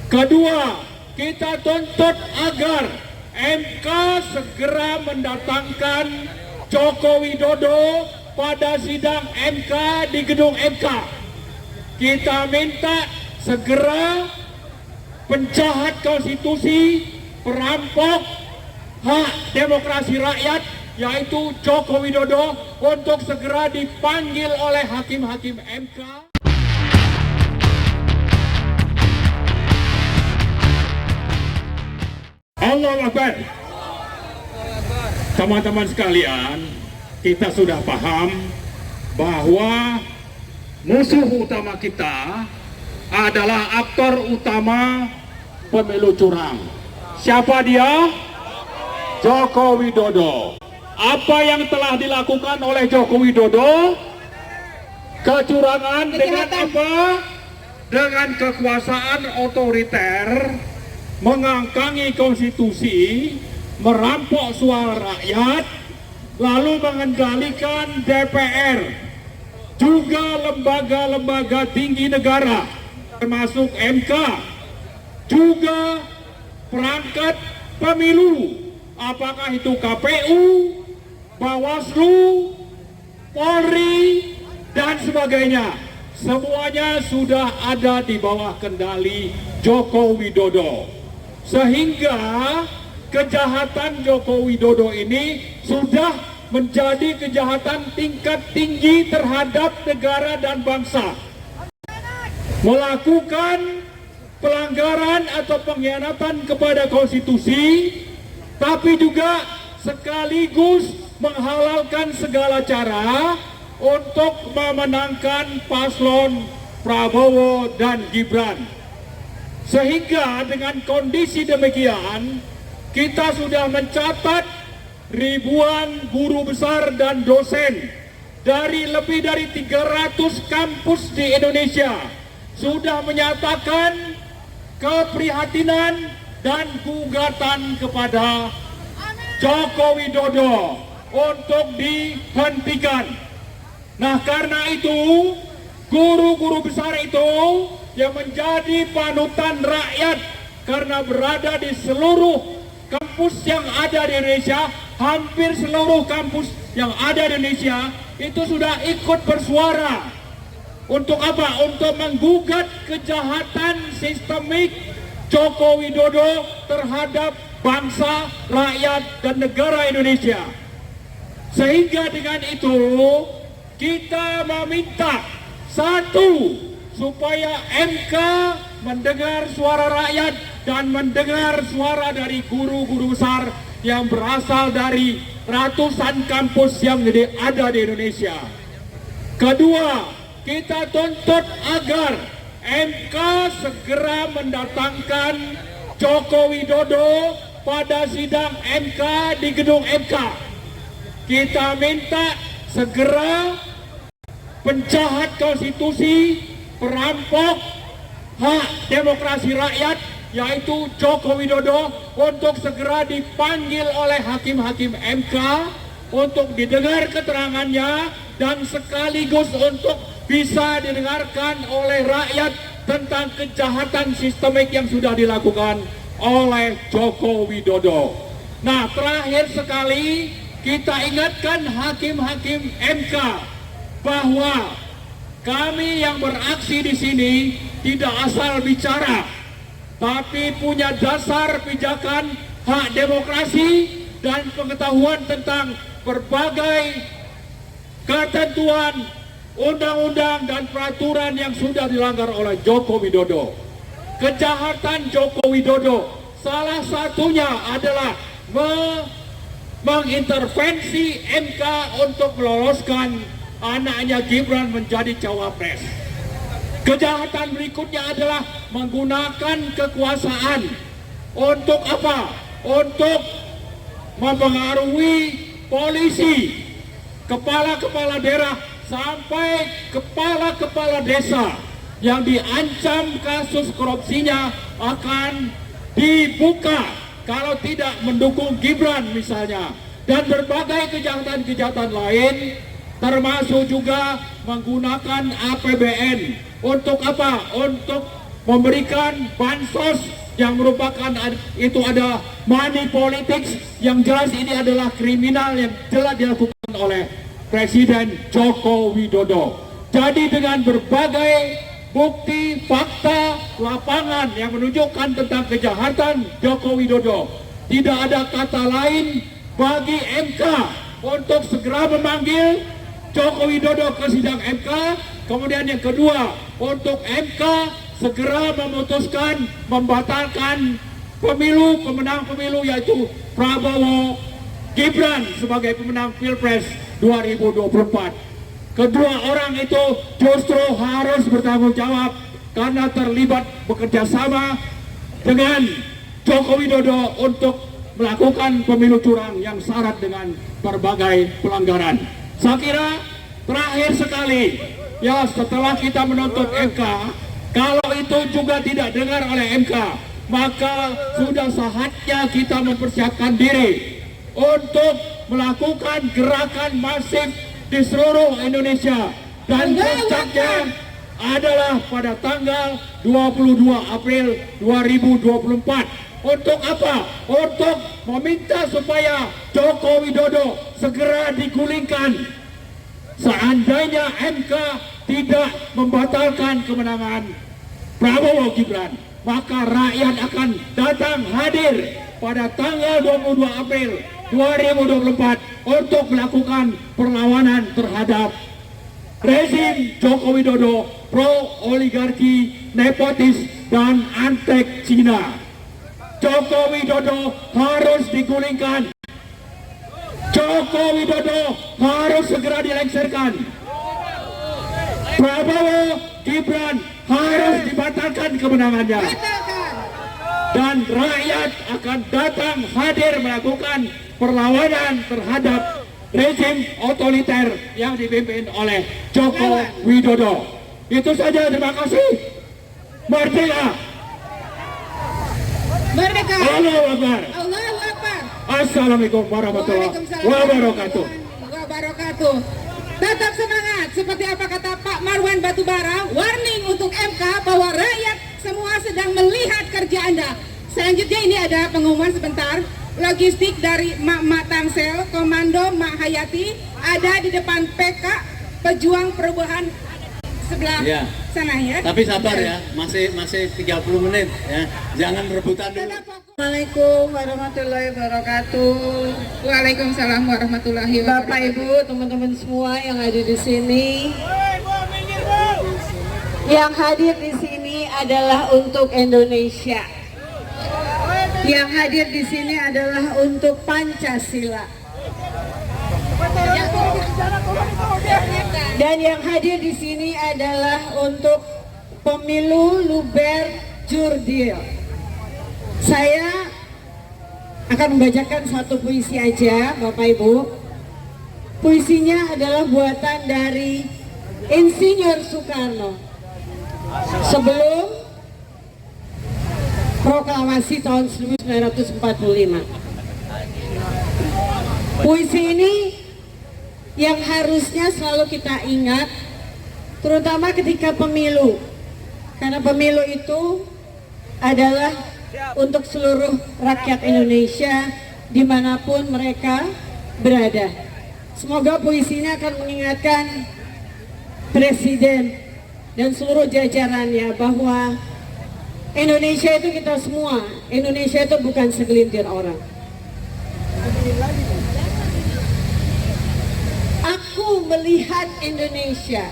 Kedua, kita tuntut agar MK segera mendatangkan Joko Widodo pada sidang MK di gedung MK. Kita minta segera penjahat konstitusi, perampok hak demokrasi rakyat, yaitu Joko Widodo, untuk segera dipanggil oleh hakim-hakim MK. Allahu Akbar. Teman-teman sekalian, kita sudah paham bahwa musuh utama kita adalah aktor utama pemilu curang. Siapa dia? Joko Widodo. Apa yang telah dilakukan oleh Joko Widodo? Kecurangan dengan apa? Dengan kekuasaan otoriter, mengangkangi konstitusi, merampok suara rakyat, lalu mengendalikan DPR, juga lembaga-lembaga tinggi negara, termasuk MK, juga perangkat pemilu, apakah itu KPU, Bawaslu, Polri, dan sebagainya. Semuanya sudah ada di bawah kendali Joko Widodo. Sehingga kejahatan Joko Widodo ini sudah menjadi kejahatan tingkat tinggi terhadap negara dan bangsa. Melakukan pelanggaran atau pengkhianatan kepada konstitusi, tapi juga sekaligus menghalalkan segala cara untuk memenangkan paslon Prabowo dan Gibran. Sehingga dengan kondisi demikian, kita sudah mencatat ribuan guru besar dan dosen dari lebih dari 300 kampus di Indonesia sudah menyatakan keprihatinan dan gugatan kepada Joko Widodo untuk dihentikan. Nah, karena itu guru-guru besar itu yang menjadi panutan rakyat karena berada di seluruh kampus yang ada di Indonesia, hampir seluruh kampus yang ada di Indonesia itu sudah ikut bersuara. Untuk apa? Untuk menggugat kejahatan sistemik Joko Widodo terhadap bangsa, rakyat, dan negara Indonesia. Sehingga dengan itu kita meminta, satu, supaya MK mendengar suara rakyat dan mendengar suara dari guru-guru besar yang berasal dari ratusan kampus yang ada di Indonesia. Kedua, kita tuntut agar MK segera mendatangkan Joko Widodo pada sidang MK di gedung MK. Kita minta segera penjahat konstitusi, perampok hak demokrasi rakyat, yaitu Joko Widodo, untuk segera dipanggil oleh hakim-hakim MK untuk didengar keterangannya dan sekaligus untuk bisa didengarkan oleh rakyat tentang kejahatan sistemik yang sudah dilakukan oleh Joko Widodo. Nah, terakhir sekali kita ingatkan hakim-hakim MK bahwa kami yang beraksi di sini tidak asal bicara, tapi punya dasar pijakan hak demokrasi dan pengetahuan tentang berbagai ketentuan undang-undang dan peraturan yang sudah dilanggar oleh Joko Widodo. Kejahatan Joko Widodo salah satunya adalah mengintervensi MK untuk meloloskan anaknya Gibran menjadi cawapres. Kejahatan berikutnya adalah menggunakan kekuasaan untuk apa? Untuk mempengaruhi polisi, kepala-kepala daerah, sampai kepala-kepala desa yang diancam kasus korupsinya akan dibuka kalau tidak mendukung Gibran misalnya, dan berbagai kejahatan-kejahatan lain, termasuk juga menggunakan APBN untuk apa? Untuk memberikan bansos yang merupakan itu ada money politics yang jelas ini adalah kriminal yang telah dilakukan oleh Presiden Joko Widodo. Jadi dengan berbagai bukti, fakta, lapangan yang menunjukkan tentang kejahatan Joko Widodo, tidak ada kata lain bagi MK untuk segera memanggil Joko Widodo ke sidang MK. Kemudian yang kedua, untuk MK segera memutuskan membatalkan pemilu, pemenang pemilu yaitu Prabowo Gibran sebagai pemenang Pilpres 2024. Kedua orang itu justru harus bertanggung jawab karena terlibat bekerja sama dengan Joko Widodo untuk melakukan pemilu curang yang syarat dengan berbagai pelanggaran. Saya kira terakhir sekali, ya setelah kita menuntut MK, kalau itu juga tidak dengar oleh MK, maka sudah saatnya kita mempersiapkan diri untuk melakukan gerakan masif di seluruh Indonesia. Dan puncaknya adalah pada tanggal 22 April 2024. Untuk apa? Untuk meminta supaya Joko Widodo segera digulingkan. Seandainya MK tidak membatalkan kemenangan Prabowo Gibran, maka rakyat akan datang hadir pada tanggal 22 April 2024 untuk melakukan perlawanan terhadap rezim Joko Widodo pro-oligarki, nepotis, dan antek Cina. Joko Widodo harus digulingkan. Joko Widodo harus segera dilengsarkan. Prabowo Gibran harus dibatalkan kemenangannya. Dan rakyat akan datang hadir melakukan perlawanan terhadap rezim otoriter yang dipimpin oleh Joko Widodo. Itu saja, terima kasih. Merdeka! Merdeka! Allahu Akbar! Allahu Akbar! Assalamualaikum warahmatullahi wabarakatuh. Tetap semangat, seperti apa kata Pak Marwan Batubara. Warning untuk MK bahwa rakyat semua sedang melihat kerja Anda. Selanjutnya ini ada pengumuman sebentar. Logistik dari Mak Tangsel, Komando Mak Hayati ada di depan PK Pejuang Perubahan sebelah ya. Sana ya. Tapi sabar ya, masih 30 menit ya. Jangan rebutan dulu. Assalamualaikum warahmatullahi wabarakatuh. Waalaikumsalam warahmatullahi wabarakatuh. Bapak Ibu, teman-teman semua yang ada di sini. Yang hadir di sini adalah untuk Indonesia. Yang hadir di sini adalah untuk Pancasila. Dan yang hadir di sini adalah untuk pemilu luber jurdil. Saya akan membacakan satu puisi aja, Bapak Ibu. Puisinya adalah buatan dari Insinyur Soekarno sebelum proklamasi tahun 1945. Puisi ini yang harusnya selalu kita ingat, terutama ketika pemilu, karena pemilu itu adalah untuk seluruh rakyat Indonesia dimanapun mereka berada. Semoga puisi ini akan mengingatkan Presiden dan seluruh jajarannya bahwa Indonesia itu kita semua. Indonesia itu bukan segelintir orang. Aku melihat Indonesia.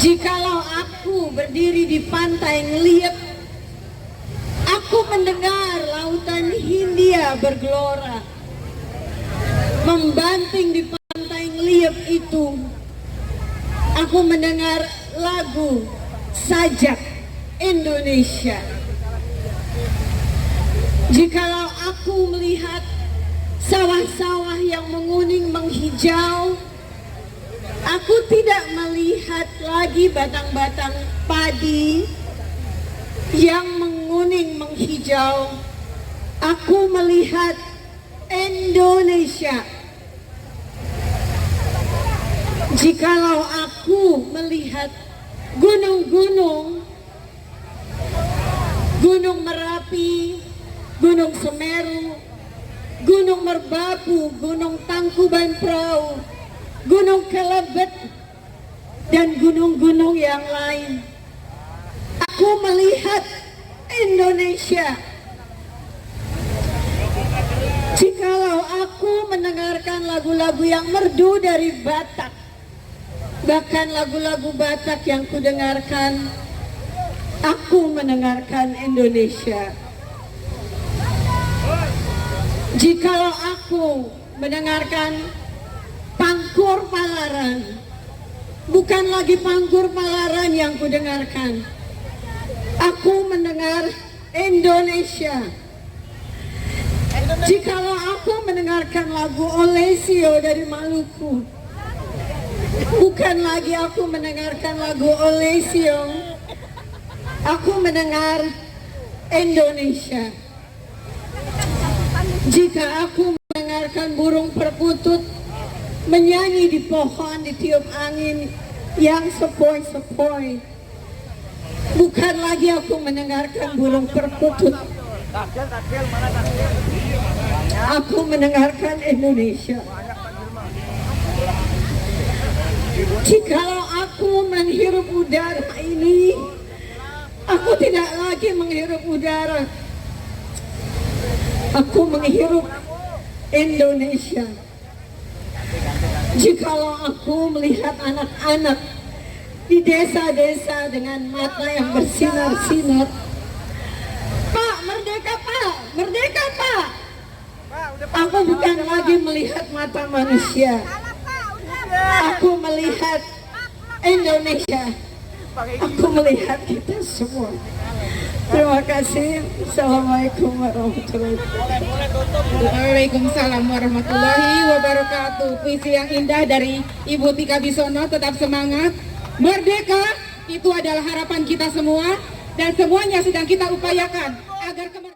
Jikalau aku berdiri di pantai ngeliat, aku mendengar lautan Hindia bergelora. Membanting di pantai ngeliat itu, aku mendengar lagu sajak Indonesia. Jikalau aku melihat sawah-sawah yang menguning menghijau, aku tidak melihat lagi batang-batang padi yang menguning menghijau. Aku melihat Indonesia. Jikalau aku melihat gunung-gunung Semeru, Gunung Merbabu, Gunung Tangkuban Perahu, Gunung Kelebet, dan gunung-gunung yang lain. Aku melihat Indonesia. Jikalau aku mendengarkan lagu-lagu yang merdu dari Batak, bahkan lagu-lagu Batak yang kudengarkan, aku mendengarkan Indonesia. Jikalau aku mendengarkan Pangkur Palaran, bukan lagi Pangkur Palaran yang kudengarkan, aku mendengar Indonesia. Jikalau aku mendengarkan lagu Olesio dari Maluku, bukan lagi aku mendengarkan lagu Olesio, aku mendengar Indonesia. Jika aku mendengarkan burung perkutut menyanyi di pohon ditiup angin yang sepoi-sepoi, bukan lagi aku mendengarkan burung perkutut, aku mendengarkan Indonesia. Jikalau aku menghirup udara ini, aku tidak lagi menghirup udara, aku menghirup Indonesia. Jikalau aku melihat anak-anak di desa-desa dengan mata yang bersinar-sinar, Pak, merdeka Pak, merdeka Pak, aku bukan lagi melihat mata manusia, aku melihat Indonesia, aku melihat kita semua. Terima kasih. Assalamualaikum warahmatullahi wabarakatuh. Waalaikumsalam warahmatullahi wabarakatuh. Puisi yang indah dari Ibu Tika Bisono. Tetap semangat. Merdeka itu adalah harapan kita semua dan semuanya sedang kita upayakan agar kemerdekaan